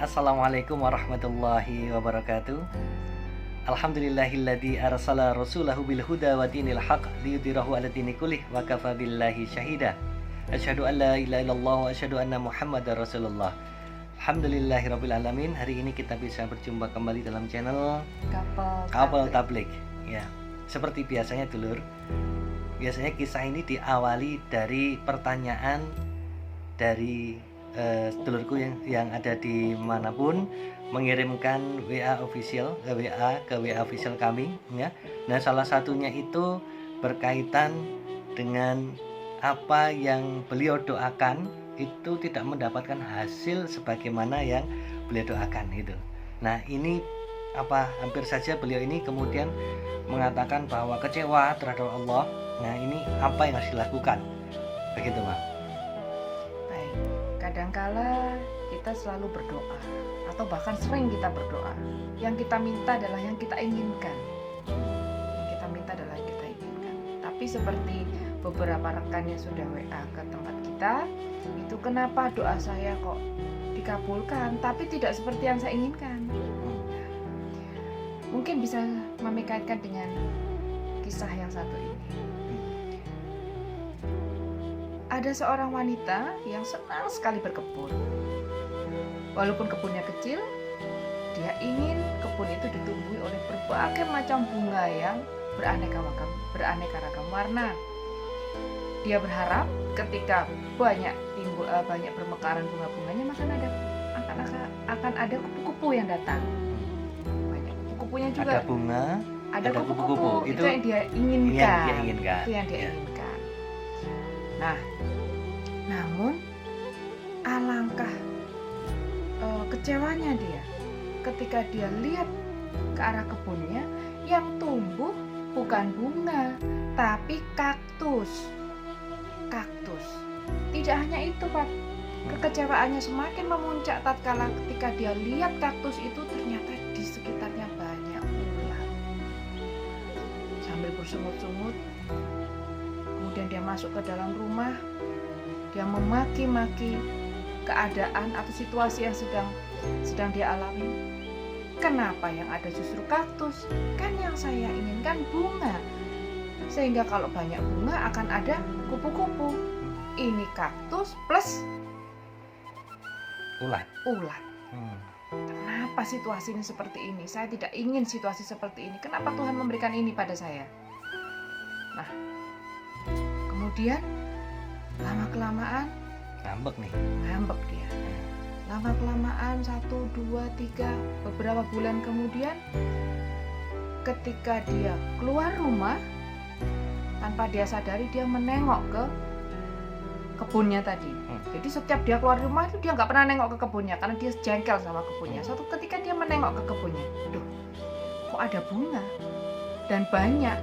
Assalamualaikum warahmatullahi wabarakatuh. Alhamdulillahilladzi arsala rasulahu bil huda wa dinil haq liyudhhirahu 'ala dini kullih wa kafa billahi syahida. Asyhadu an la ilaha illallah wa asyhadu anna Muhammadar Rasulullah. Alhamdulillahirabbil alamin. Hari ini kita bisa berjumpa kembali dalam channel Couple Tabligh. Ya, seperti biasanya dulur. Biasanya kisah ini diawali dari pertanyaan dari sedulurku yang ada di manapun mengirimkan WA official ke WA official kami ya. Nah, salah satunya itu berkaitan dengan apa yang beliau doakan itu tidak mendapatkan hasil sebagaimana yang beliau doakan itu. Nah, ini hampir saja beliau ini kemudian mengatakan bahwa kecewa terhadap Allah. Nah, ini apa yang harus dilakukan? Begitu, Mas. Kadangkala kita selalu berdoa atau bahkan sering kita berdoa. Yang kita minta adalah yang kita inginkan. Tapi seperti beberapa rekan yang sudah WA ke tempat kita, itu kenapa doa saya kok dikabulkan tapi tidak seperti yang saya inginkan. Mungkin bisa memikaitkan dengan kisah yang satu ini. Ada seorang wanita yang senang sekali berkebun. Walaupun kebunnya kecil, dia ingin kebun itu ditumbuhi oleh berbagai macam bunga yang beraneka ragam warna. Dia berharap ketika banyak bermekaran bunga-bunganya, maka akan ada kupu-kupu yang datang. Banyak kupu-kupunya juga. Ada bunga, ada kupu-kupu. Itu yang dia inginkan. Itu yang dia inginkan. Nah, namun alangkah kecewanya dia ketika dia lihat ke arah kebunnya yang tumbuh bukan bunga tapi kaktus. Tidak hanya itu, Pak, kekecewaannya semakin memuncak tatkala ketika dia lihat kaktus itu ternyata di sekitarnya banyak ulat. Sambil bersungut-sungut, kemudian dia masuk ke dalam rumah. Dia memaki-maki keadaan atau situasi yang sedang dia alami. Kenapa yang ada justru kaktus? Kan yang saya inginkan bunga. Sehingga kalau banyak bunga akan ada kupu-kupu. Ini kaktus plus ulat. Kenapa situasinya seperti ini? Saya tidak ingin situasi seperti ini. Kenapa Tuhan memberikan ini pada saya? Nah, kemudian lama-kelamaan ngambek dia. Lama-kelamaan 1, 2, 3 beberapa bulan kemudian, ketika dia keluar rumah, tanpa dia sadari dia menengok ke kebunnya tadi. Jadi setiap dia keluar rumah itu dia nggak pernah nengok ke kebunnya karena dia jengkel sama kebunnya. Suatu ketika dia menengok ke kebunnya, kok ada bunga dan banyak,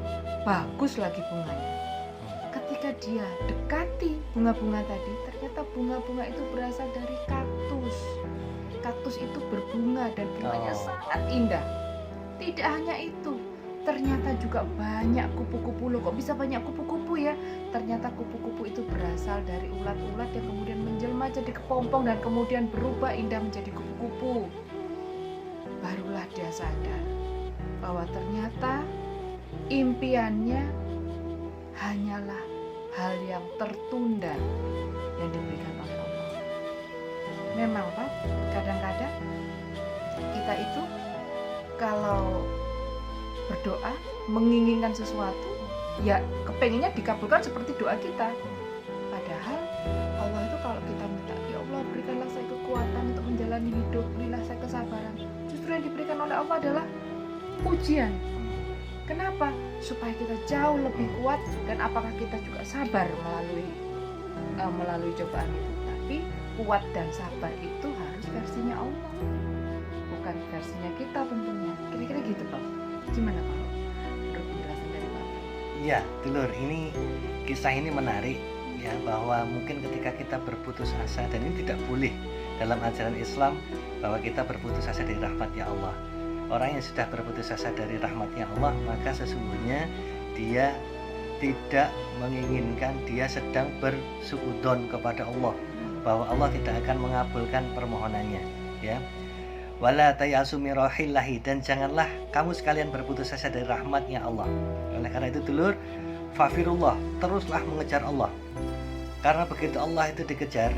bagus lagi bunganya. Ketika dia dekati bunga-bunga tadi, ternyata bunga-bunga itu berasal dari kaktus. Kaktus itu berbunga dan bunganya sangat indah. Tidak hanya itu, ternyata juga banyak kupu-kupu. Loh, kok bisa banyak kupu-kupu ya? Ternyata kupu-kupu itu berasal dari ulat-ulat yang kemudian menjelma jadi kepompong dan kemudian berubah indah menjadi kupu-kupu. Barulah dia sadar bahwa ternyata impiannya hanyalah hal yang tertunda yang diberikan oleh Allah. Memang, Pak, kadang-kadang kita itu kalau berdoa menginginkan sesuatu, ya kepenginnya dikabulkan seperti doa kita. Padahal Allah itu kalau kita minta, ya Allah berikanlah saya kekuatan untuk menjalani hidup, berilah saya kesabaran, justru yang diberikan oleh Allah adalah ujian. Kenapa? Supaya kita jauh lebih kuat dan apakah kita juga sabar melalui cobaan itu. Tapi kuat dan sabar itu harus versinya Allah, bukan versinya kita tentunya. Kira-kira gitu, Pak. Gimana kalau menurut penjelasan dari Bapak? Iya, dulur, kisah ini menarik ya, bahwa mungkin ketika kita berputus asa, dan ini tidak boleh dalam ajaran Islam bahwa kita berputus asa dari rahmatnya Allah. Orang yang sudah berputus asa dari rahmatnya Allah, maka sesungguhnya dia tidak menginginkan, dia sedang bersuudzon kepada Allah bahwa Allah tidak akan mengabulkan permohonannya ya. Wala tayasu min rauhillahi, dan janganlah kamu sekalian berputus asa dari rahmatnya Allah. Oleh karena itu dulur, fafirullah, teruslah mengejar Allah. Karena begitu Allah itu dikejar,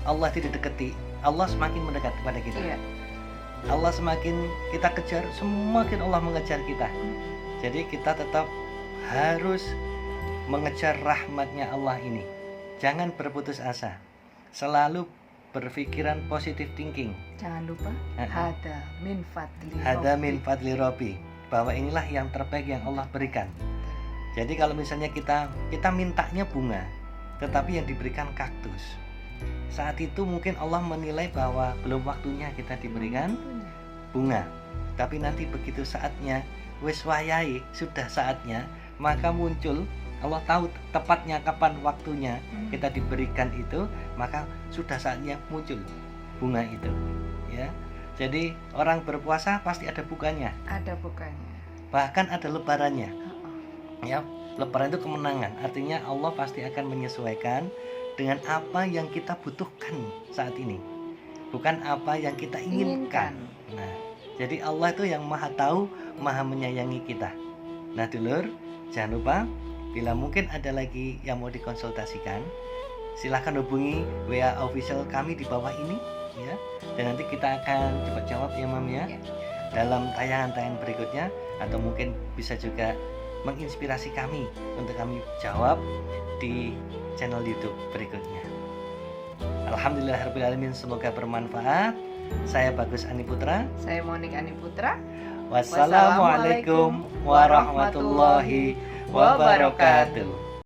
Allah itu didekati, Allah semakin mendekat kepada kita. Iya. Allah semakin kita kejar, semakin Allah mengejar kita. Jadi kita tetap harus mengejar rahmatnya Allah ini. Jangan berputus asa. Selalu berpikiran positive thinking. Jangan lupa hada min fadli Rabbi, bahwa inilah yang terbaik yang Allah berikan. Jadi kalau misalnya kita mintanya bunga, tetapi yang diberikan kaktus, saat itu mungkin Allah menilai bahwa belum waktunya kita diberikan bunga. Tapi nanti begitu saatnya, wis wayai, sudah saatnya, maka muncul, Allah tahu tepatnya kapan waktunya kita diberikan itu, maka sudah saatnya muncul bunga itu, ya. Jadi orang berpuasa pasti ada bukanya. Ada bukanya. Bahkan ada lebarannya. Ya, lebaran itu kemenangan. Artinya Allah pasti akan menyesuaikan dengan apa yang kita butuhkan saat ini, bukan apa yang kita inginkan. Nah, jadi Allah itu yang maha tahu, maha menyayangi kita. Nah dulur, jangan lupa, bila mungkin ada lagi yang mau dikonsultasikan, silahkan hubungi WA official kami di bawah ini, ya. Dan nanti kita akan cepat jawab ya Mam ya, dalam tayangan-tayangan berikutnya, atau mungkin bisa juga menginspirasi kami untuk kami jawab di channel YouTube berikutnya. Alhamdulillahirrahmanirrahim, semoga bermanfaat. Saya Bagus Ani Putra. Saya Monik Ani Putra. Wassalamualaikum warahmatullahi wabarakatuh.